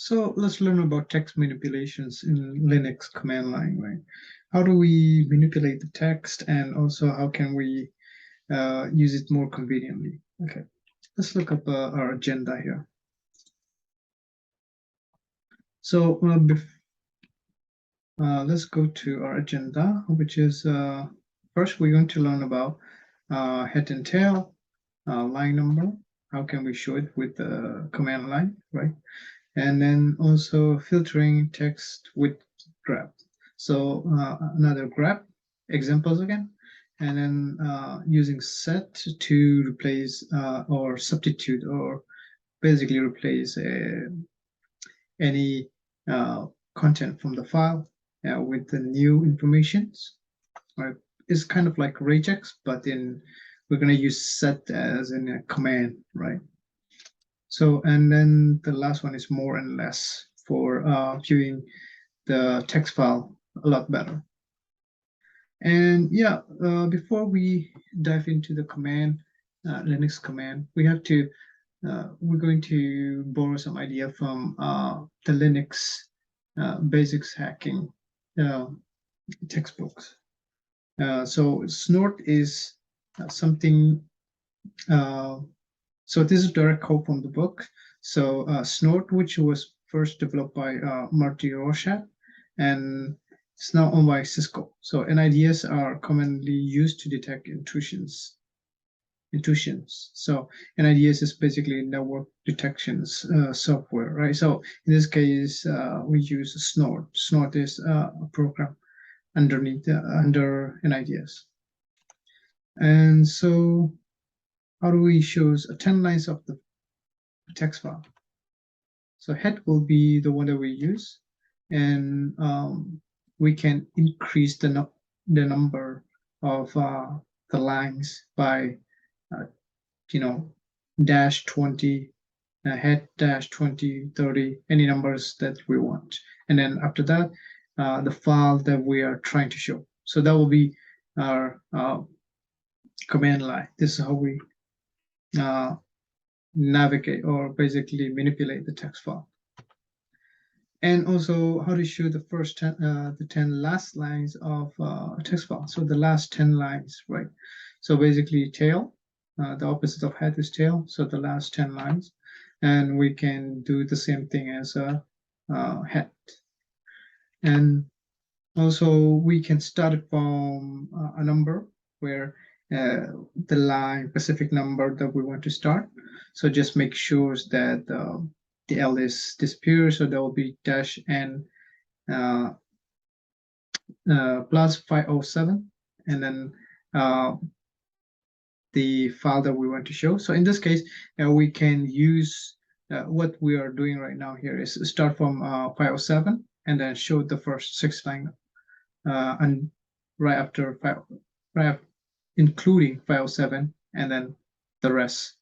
So let's learn about text manipulations in Linux command line, right? How do we manipulate the text, and also how can we use it more conveniently? Okay, let's look up our agenda here. So let's go to our agenda, which is first we're going to learn about head and tail, line number. How can we show it with the command line, right? And then also filtering text with grep. So another grep examples again, and then using set to replace or substitute or basically replace any content from the file with the new informations. Right? It's kind of like regex, but we're going to use set as in a command, right? So, and then the last one is more and less for viewing the text file a lot better. And yeah, before we dive into the command, Linux command, we have to, we're going to borrow some idea from the Linux basics hacking textbooks. So snort is something, so this is direct code from the book. So snort, which was first developed by Marty Rorschach, and it's now owned by Cisco. So NIDS are commonly used to detect intrusions. So NIDS is basically network detections software, right? So in this case, we use snort. Snort is a program underneath under NIDS. And so how do we show 10 lines of the text file? So head will be the one that we use, and we can increase the number of the lines by dash 20, head dash 20, 30, any numbers that we want. And then after that, the file that we are trying to show. So that will be our command line. This is how we navigate or basically manipulate the text file. And also how to show the first 10, the 10 last lines of a text file. So the last 10 lines, right? So basically tail, the opposite of head is tail. So the last 10 lines, and we can do the same thing as a head. And also we can start from a number where the line specific number that we want to start. So just make sure that the L is disappears, so there will be dash n plus 507, and then the file that we want to show. So in this case, we can use what we are doing right now here is start from 507 and then show the first 6 lines, and right after including 507 and then the rest.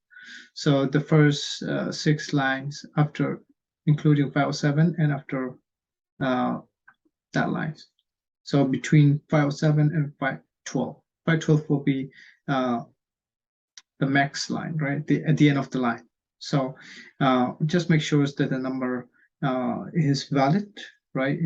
So the first 6 lines after including 507 and after that line. So between 507 and 512. 512 will be the max line, right? At the end of the line. So just make sure that the number is valid, right?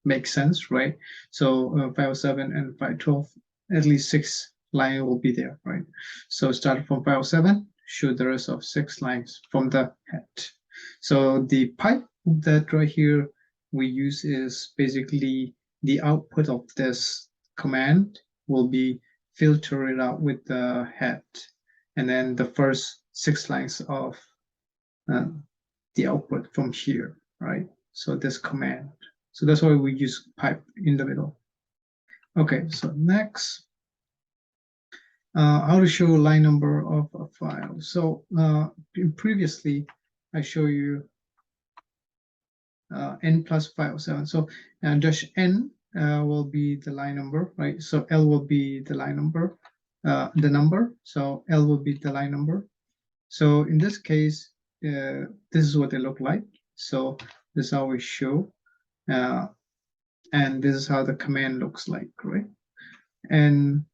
Makes sense, right? So 507 and 512, at least 6 lines will be there, right? So start from 507, show the rest of 6 lines from the head. So the pipe that right here we use is basically the output of this command will be filtered out with the head, and then the first 6 lines of the output from here, right? So this command. So that's why we use pipe in the middle. Okay, so next, how to show line number of a file. So previously, I show you n plus 507. So dash n will be the line number, right? So L will be the line number, the number. So L will be the line number. So in this case, this is what they look like. So this is how we show, and this is how the command looks like, right? And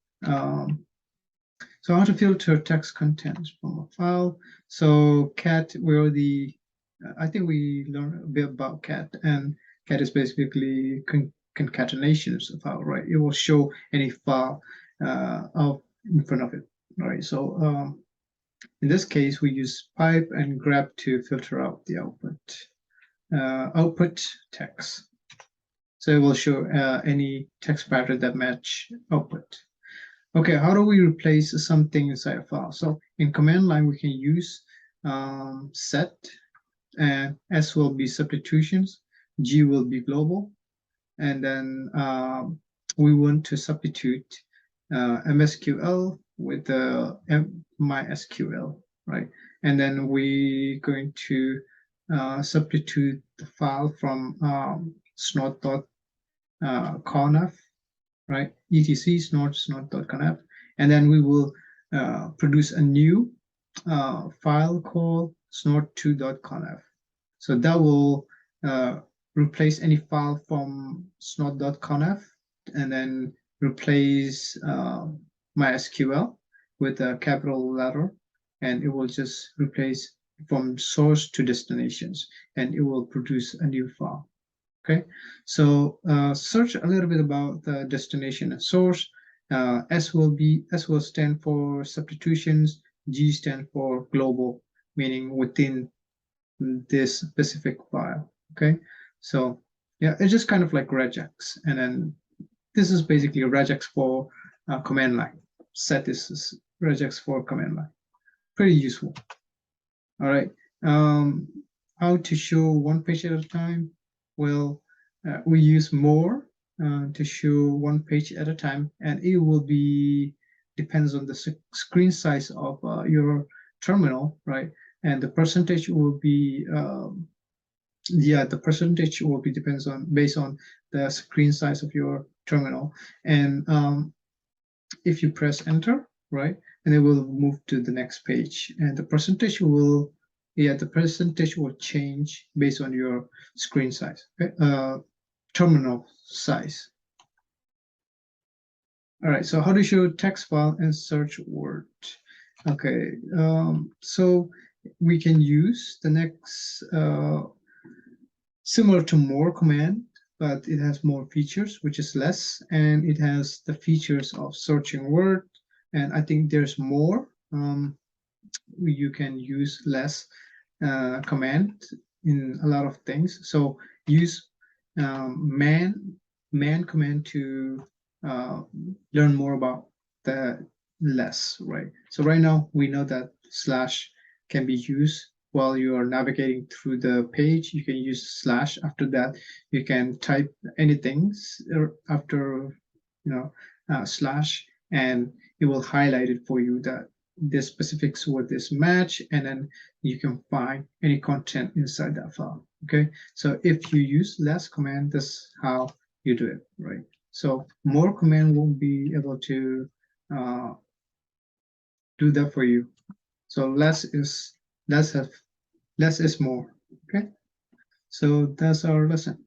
so how to filter text content from a file. So cat, we already I think we learned a bit about cat, and cat is basically concatenations of file, right? It will show any file out in front of it, right? So in this case, we use pipe and grep to filter out the output text. So it will show any text pattern that match output. Okay, how do we replace something inside a file? So in command line, we can use set, and S will be substitutions, G will be global, and then we want to substitute MSQL with MySQL, right? And then we're going to substitute the file from snort.conf, right? etc snort.conf, and then we will produce a new file called snort2.conf. So that will replace any file from snort.conf, and then replace MySQL with a capital letter, and it will just replace from source to destinations, and it will produce a new file. Okay, so search a little bit about the destination and source. S will stand for substitutions, G stand for global, meaning within this specific file. Okay, so yeah, it's just kind of like regex, and then this is basically a regex for command line. Set is regex for command line. Pretty useful. All right, how to show one page at a time? Well, we use more to show one page at a time, and it will be depends on the screen size of your terminal, right? And the percentage will be the percentage will be depends on based on the screen size of your terminal. And if you press enter, right, and it will move to the next page, and the percentage will change based on your screen size, okay? Terminal size. All right, so how to show text file and search word? Okay, so we can use the next similar to more command, but it has more features, which is less, and it has the features of searching word, and I think there's more. You can use less command in a lot of things. So use man command to learn more about the less, right? So right now we know that slash can be used while you are navigating through the page. You can use slash. After that, you can type anything after slash, and it will highlight it for you that this specifics with this match, and then you can find any content inside that file. Okay, so if you use less command, that's how you do it, right? So more command won't be able to do that for you. So less is more. Okay, so that's our lesson.